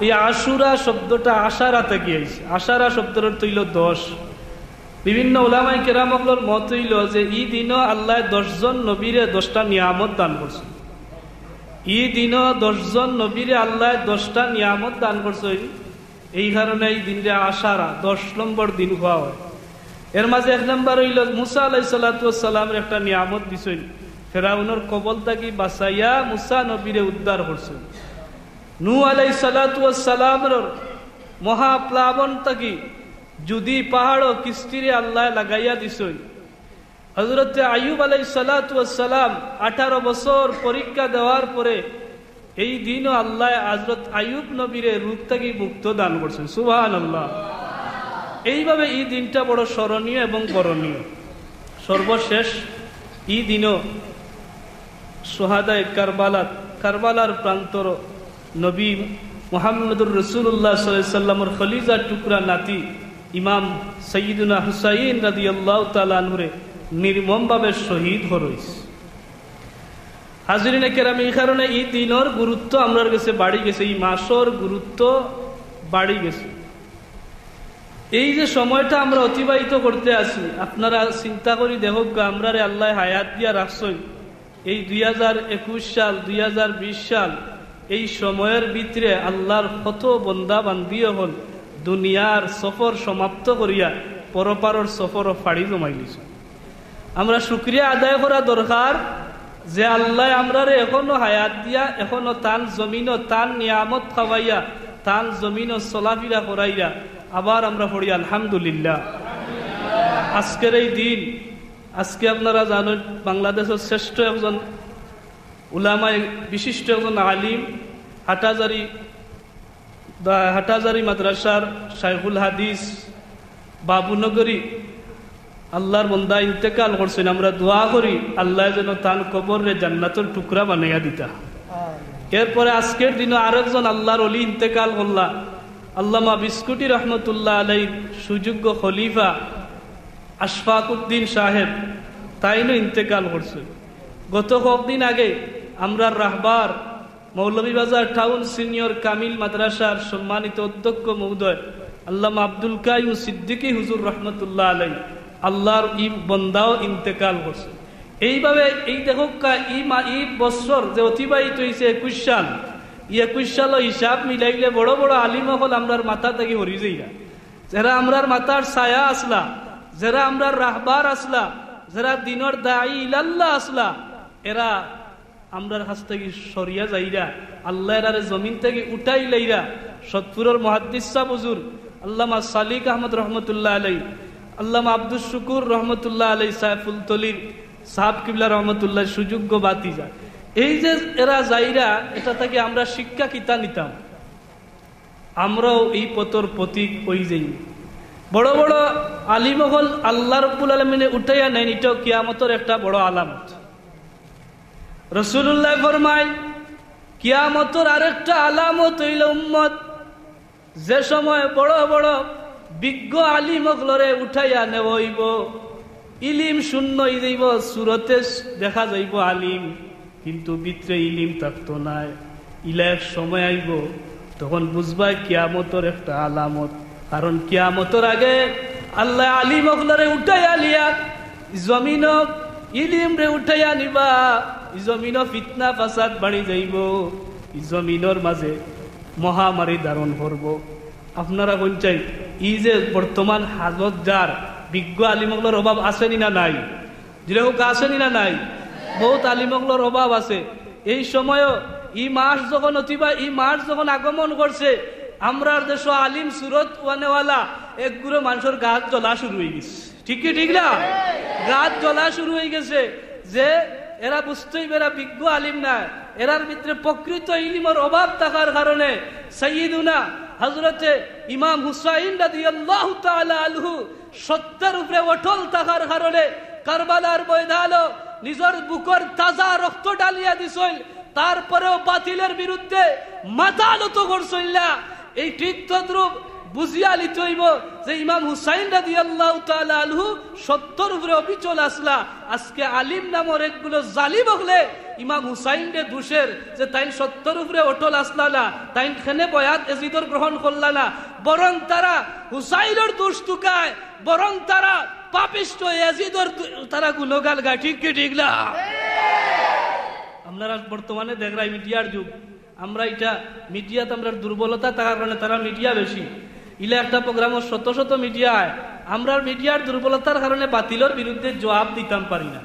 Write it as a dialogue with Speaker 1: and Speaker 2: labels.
Speaker 1: এই আশুরা শব্দটা আশারা থেকে আইছে। আশারা শব্দের অর্থ হইল 10। বিভিন্ন উলামাই কেরামগুলোর মত হইল যে ই দিনও আল্লাহ 10 জন নবীরে 10টা নিয়ামত দান করছে। ই দিনও 10 জন নবীরে আল্লাহ 10টা নিয়ামত দান করছে। এই কারণে এই দিনটা আশারা 10 নম্বর দিন হওয়া হয়। এর মাঝে 1 নম্বর হইল মুসা আলাইহিস সালাতু ওয়াস সালামের একটা নিয়ামত দিছেন, ফেরাউনের কবল থেকে বাঁচাইয়া মুসা নবীরে উদ্ধার করছেন। নূহ আলাইহিস সালাতু ওয়াস সালামের মহাপ্লাবন থেকে যদি পাহাড় ও কিস্তিরে আল্লাহ লাগাইয়া দিছেন। হযরত আইয়ুব আলাইহিস সালাতু ওয়াস সালাম 18 বছর পরীক্ষা দেওয়ার পরে এই দিনও আল্লাহ হযরত আইয়ুব নবীরে রোগ থেকে মুক্ত দান করছেন। সুবহানাল্লাহ। এইভাবে এই দিনটা বড় স্মরণীয় এবং বরণীয়। সর্বশেষ এই দিনও শুহাদায়ে কারবালার প্রান্তর নবী মুহাম্মদুর রাসূলুল্লাহ সাল্লাল্লাহু আলাইহি ওয়াসাল্লামের খলিজার টুকরা নাতি ইমাম সাইয়্যিদুনা হুসাইন রাদিয়াল্লাহু তাআলা আনহুরে নির্মমভাবে শহীদ হইছে। হাজিরিনে কেরাম, এই কারণে এই দিনের গুরুত্ব আমরার কাছে বাড়ি গেছে, এই মাসের গুরুত্ব বাড়ি গেছে। এই যে সময়টা আমরা অতিবাহিত করতে আছি, আপনারা চিন্তা করি দেখো আমরা আল্লাহ হায়াত দিয়া রাখছেন এই 2021 সাল 2020 সাল, এই সময়ের ভিতরে আল্লাহর কত বন্দা বান্দিও হল দুনিয়ার সফর সমাপ্ত করিয়া পরপারর সফরও ফাড়ি জমাই লিছে। আমরা শুকরিয়া আদায় করা দরকার যে আল্লাহ আমরারে এখনো হায়াত দিয়া, এখনো তান জমিনও তান নিয়ামত খাওয়াইয়া, তান জমিনও চলাফিরা করাইয়া আবার আমরা পড়ি আলহামদুলিল্লাহ। আজকের এই দিন, আজকে আপনারা জানেন বাংলাদেশের শ্রেষ্ঠ একজন উলামায়ে বিশিষ্ট একজন আলিম, হাটাজারি মাদ্রাসার শাইখুল হাদিস বাবুনগরী আল্লাহর বন্দা ইন্তেকাল করছেন। আমরা দোয়া করি আল্লাহ যেন তান কবরে জান্নাতের টুকরা বানাইয়া দিতা। এরপরে আজকের দিনে আরেকজন আল্লাহর ওলি ইন্তেকাল করলা, আল্লামা বিস্কুটি রহমতুল্লাহ আলাইহির সুযোগ্য খলিফা আশফাকুদ্দিন সাহেব, তাইনও ইন্তেকাল করছে। গত কয়েকদিন আগে আমরা রাহবার মৌলভীবাজার টাউন সিনিয়র কামিল মাদ্রাসার সম্মানিত অধ্যক্ষ মহোদয় আল্লামা আব্দুল কাইয়ুম সিদ্দিকী হুজুর রহমতুল্লাহ আলাইহি আল্লাহর ই বন্দাও ইন্তেকাল করছে। এইভাবে এই দেখো এই বছর যে অতিবাহিত হয়েছে 21 সাল, 21 সাল হিসাব মিলাইলে বড় বড় আলিম হল আমরার মাথা থেকে হরি যাইরা, যারা আমরার মাথার ছায়া আসলা, যারা আমরার রাহবার আসলা, যারা দিনের দায়ী ইলাল্লাহ আসলা, এরা আমরার কাছ থেকে সরিয়া যাইরা আল্লাহ এরারে জমিন থেকে উঠাই লাইরা। সতপুরের মুহাদ্দিস সাহেব হুজুর আল্লামা সালিক আহমদ রহমতুল্লাহ আলাইহি, আল্লামা আব্দুল শুকুর রহমতুল্লাহ আলাইহি, সাইফুল তলির সাহাব কিবলা রহমতুল্লাহ সুযোগ্য বাতিজা, এই যে এরা যাইরা, এটা থেকে আমরা শিক্ষা কিতা নিতাম, আমরাও এই পথর প্রতীক হই যাই। বড় বড় আলিমহল আল্লাহ রাব্বুল আলামিনে উঠাইয়া নেন, এটাও কিয়ামতের একটা বড় আলামত। রাসূলুল্লাহ ফরমায় কিয়ামতের আরেকটা আলামত হইল উম্মত, যে সময় বড় বড় বিজ্ঞ আলিমগুলোরে উঠাইয়া নেওয়া হইব, ইলিম শূন্য হয়ে যাইব, সুরতে দেখা যাইব আলিম, কিন্তু ভিতরে ইলিম থাকতো না। ইলা এক সময় আইব, তখন বুঝবা কিয়ামতের একটা আলামত। কারণ কিয়ামতের আগে আল্লাহ আলিমগুলোরে উঠাইয়া লিয়া জমিন ইলিম রে উঠাইয়া নিবা, জমিন ফিতনা ফাসাদ বাড়ি যাইব, জমিনের মাঝে মহামারী ধারণ করব। আপনারা কোন চাই ই যে বর্তমান হাজত যার বিজ্ঞ আলিমগুলোর অভাব আসেনি না নাই? যেরকম আসেনি না নাই? বহুত আলিমগুলোর অভাব আছে। এই সময়ও ই মাস যখন ই মাস যখন আগমন করছে, আমরা দেশ আলিম সুরত ওয়ানেওয়ালা একগুলো মানুষের গাছ জ্বলা শুরু হয়ে গেছে। ঠিক কি ঠিক না? গাছ জ্বলা শুরু হয়ে গেছে যে এরা বুঝতেই এরা বিজ্ঞ আলিম না, এরার ভিতরে প্রকৃত ইলিমের অভাব থাকার কারণে সাইয়্যিদুনা হযরতে ইমাম হুসাইন রাদিয়াল্লাহু তাআলা আনহু সত্যের উপরে অটল থাকার কারণে কারবালার ময়দানে নিজের বুকের তাজা রক্ত ঢালিয়া দিছিল, তারপরেও বাতিলের বিরুদ্ধে মাথা নত করছিল না। এই ঠিক তদ্রূপ বুঝিয়া লিতে হইব যে ইমাম হুসাইন রাদিয়াল্লাহু তাআলা আনহু সত্যর উপরে অবিচল আসলা। আজকে আলিম নামর একগুলো জালিম হলে ইমাম হুসাইনরে দোষের যে তাই সত্যর উপরে অটল আসলা না, তাই খেনে বয়াত এজিদর গ্রহণ করলা না, বরং তারা হুসাইনের দোষ টুকায়, বরং তারা পাপিষ্ট এজিদর তারা গুণগান গায়। ঠিক কি ঠিক না? আপনারা বর্তমানে দেখরাই মিডিয়ার যুগ, আমরা এটা মিডিয়াতে আমরা দুর্বলতা থাকার কারণে তারা মিডিয়া বেশি, ইলে একটা প্রোগ্রামের শত শত মিডিয়া, আমরা মিডিয়ার দুর্বলতার কারণে বাতিলের বিরুদ্ধে জবাব দিতাম পারি না।